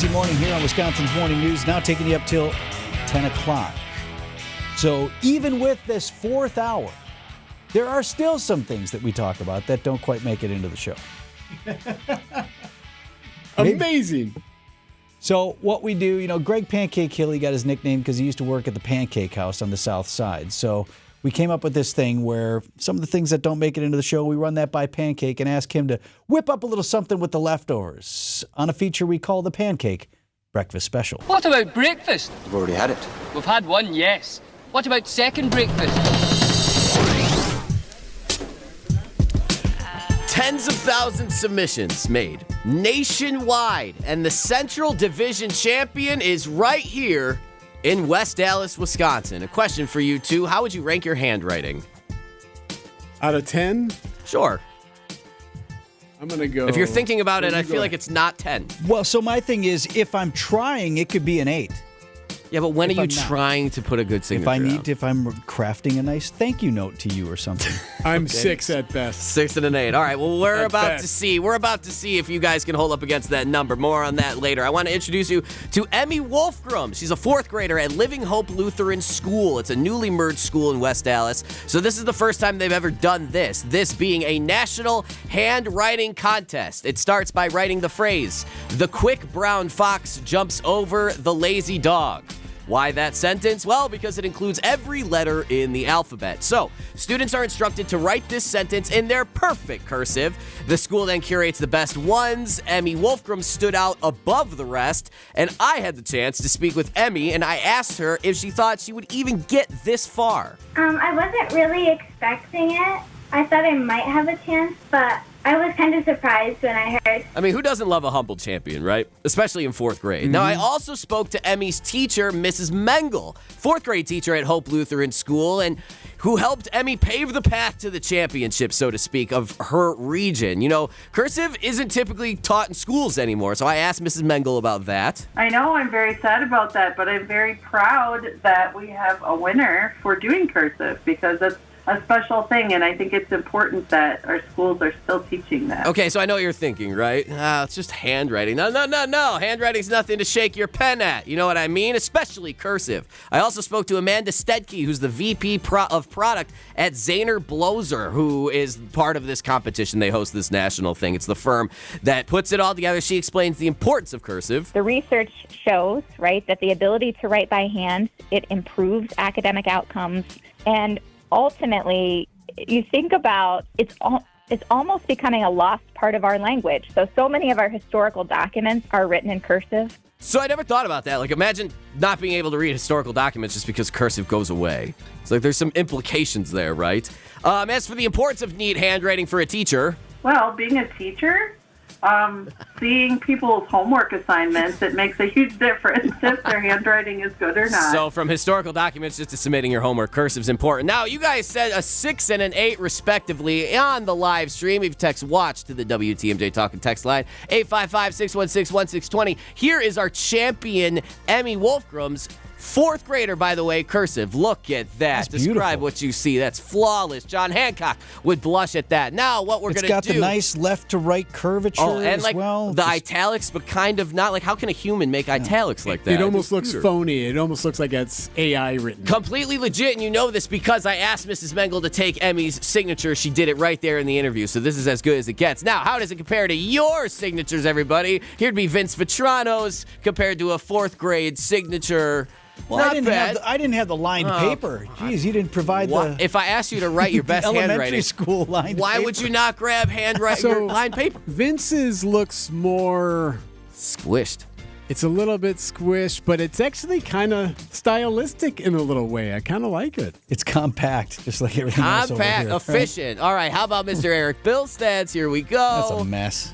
Easy morning here on Wisconsin's Morning News, now taking you up till 10 o'clock. So even with this fourth hour, there are still some things that we talk about that don't quite make it into the show. Amazing. So what we do, Greg Pancake Hill, he got his nickname because he used to work at the Pancake House on the South Side. So we came up with this thing where some of the things that don't make it into the show, we run that by Pancake and ask him to whip up a little something with the leftovers on a feature we call the Pancake Breakfast Special. What about breakfast? We've already had it. We've had one, yes. What about second breakfast? Tens of thousands submissions made nationwide, and the Central Division champion is right here in West Allis, Wisconsin. A question for you two: how would you rank your handwriting? Out of 10? Sure. I'm going to go... If you're thinking about it, I feel like it's not 10. Well, so my thing is, if I'm trying, it could be an 8. Yeah, but when If are you I'm not. trying to put a good signature If I'm crafting a nice thank you note to you or something. I'm 6 at best. 6 and an 8. All right, well, we're At about best. to see. We're about to see if you guys can hold up against that number. More on that later. I want to introduce you to Emmy Wolfgram. She's a 4th grader at Living Hope Lutheran School. It's a newly merged school in West Allis. So this is the first time they've ever done this being a national handwriting contest. It starts by writing the phrase, "The quick brown fox jumps over the lazy dog." Why that sentence? Well, because it includes every letter in the alphabet. So, students are instructed to write this sentence in their perfect cursive. The school then curates the best ones. Emmy Wolfgram stood out above the rest, and I had the chance to speak with Emmy, and I asked her if she thought she would even get this far. I wasn't really expecting it. I thought I might have a chance, but I was kind of surprised when I heard. I mean, who doesn't love a humble champion, right? Especially in 4th grade. Now, I also spoke to Emmy's teacher, Mrs. Mengel, 4th grade teacher at Hope Lutheran School, and who helped Emmy pave the path to the championship, so to speak, of her region. Cursive isn't typically taught in schools anymore, so I asked Mrs. Mengel about that. I know I'm very sad about that, but I'm very proud that we have a winner for doing cursive because it's a special thing, and I think it's important that our schools are still teaching that. Okay, so I know what you're thinking, right? It's just handwriting. No. Handwriting's nothing to shake your pen at. You know what I mean? Especially cursive. I also spoke to Amanda Stedke, who's the VP of Product at Zahner Blozer, who is part of this competition. They host this national thing. It's the firm that puts it all together. She explains the importance of cursive. The research shows, right, that the ability to write by hand, it improves academic outcomes, and ultimately, you think about it's almost becoming a lost part of our language. So many of our historical documents are written in cursive. So I never thought about that. Like, imagine not being able to read historical documents just because cursive goes away. It's like there's some implications there, right? As for the importance of neat handwriting for a teacher. Well, being a teacher, seeing people's homework assignments, it makes a huge difference if their handwriting is good or not. So from historical documents just to submitting your homework, cursive's important. Now, you guys said a 6 and an 8 respectively on the live stream. If you text WATCH to the WTMJ Talking text line, 855-616-1620. Here is our champion, Emmy Wolfgram's 4th grader, by the way, cursive. Look at that. That's beautiful. Describe what you see. That's flawless. John Hancock would blush at that. Now, what we're going to do... It's got the nice left-to-right curvature and like as well. the italics, but kind of not. Like, how can a human make italics like that? It almost looks phony. It almost looks like it's AI written. Completely legit, and you know this because I asked Mrs. Mengel to take Emmy's signature. She did it right there in the interview, so this is as good as it gets. Now, how does it compare to your signatures, everybody? Here'd be Vince Vitrano's compared to a 4th grade signature. Well, Not I didn't have the lined paper. Jeez, you didn't provide What? If I asked you to write your best elementary handwriting, school lined why paper. would you not grab your lined paper? Vince's looks more... Squished. It's a little bit squished, but it's actually kind of stylistic in a little way. I kind of like it. It's compact, just like everything else over Compact, here. efficient. All right, how about Mr. Eric Billstads? Here we That's go. a mess.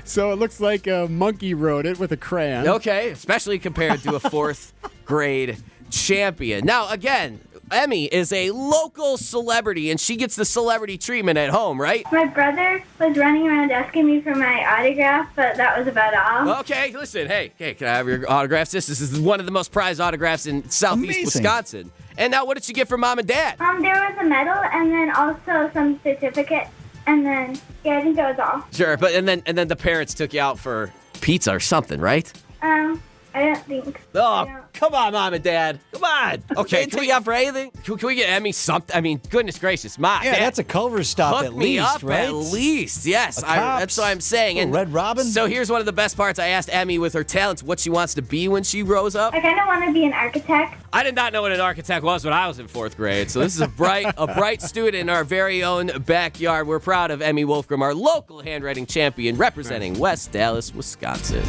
So it looks like a monkey wrote it with a crayon. Okay, especially compared to a 4th grade champion. Now, again, Emmy is a local celebrity, and she gets the celebrity treatment at home, right? My brother was running around asking me for my autograph, but that was about all. Okay, listen, hey, can I have your autograph, sis? This is one of the most prized autographs in southeast Amazing. Wisconsin. And now, what did you get from Mom and Dad? There was a medal and then also some certificates, and then I think that was all. Sure, but and then the parents took you out for pizza or something, right? I don't think. Oh, Yeah. come on, Mom and Dad. Come on. Okay, take you out for anything? Can we get Emmy something? I mean, goodness gracious, Mom. Yeah, that's a Culver's stop Hook at me least, up right? at least. Yes, A Tops, that's what I'm saying. little Red Robin. So here's one of the best parts. I asked Emmy with her talents what she wants to be when she grows up. I kind of want to be an architect. I did not know what an architect was when I was in 4th grade. So this is a bright student in our very own backyard. We're proud of Emmy Wolfgram, our local handwriting champion, representing West Allis, Wisconsin.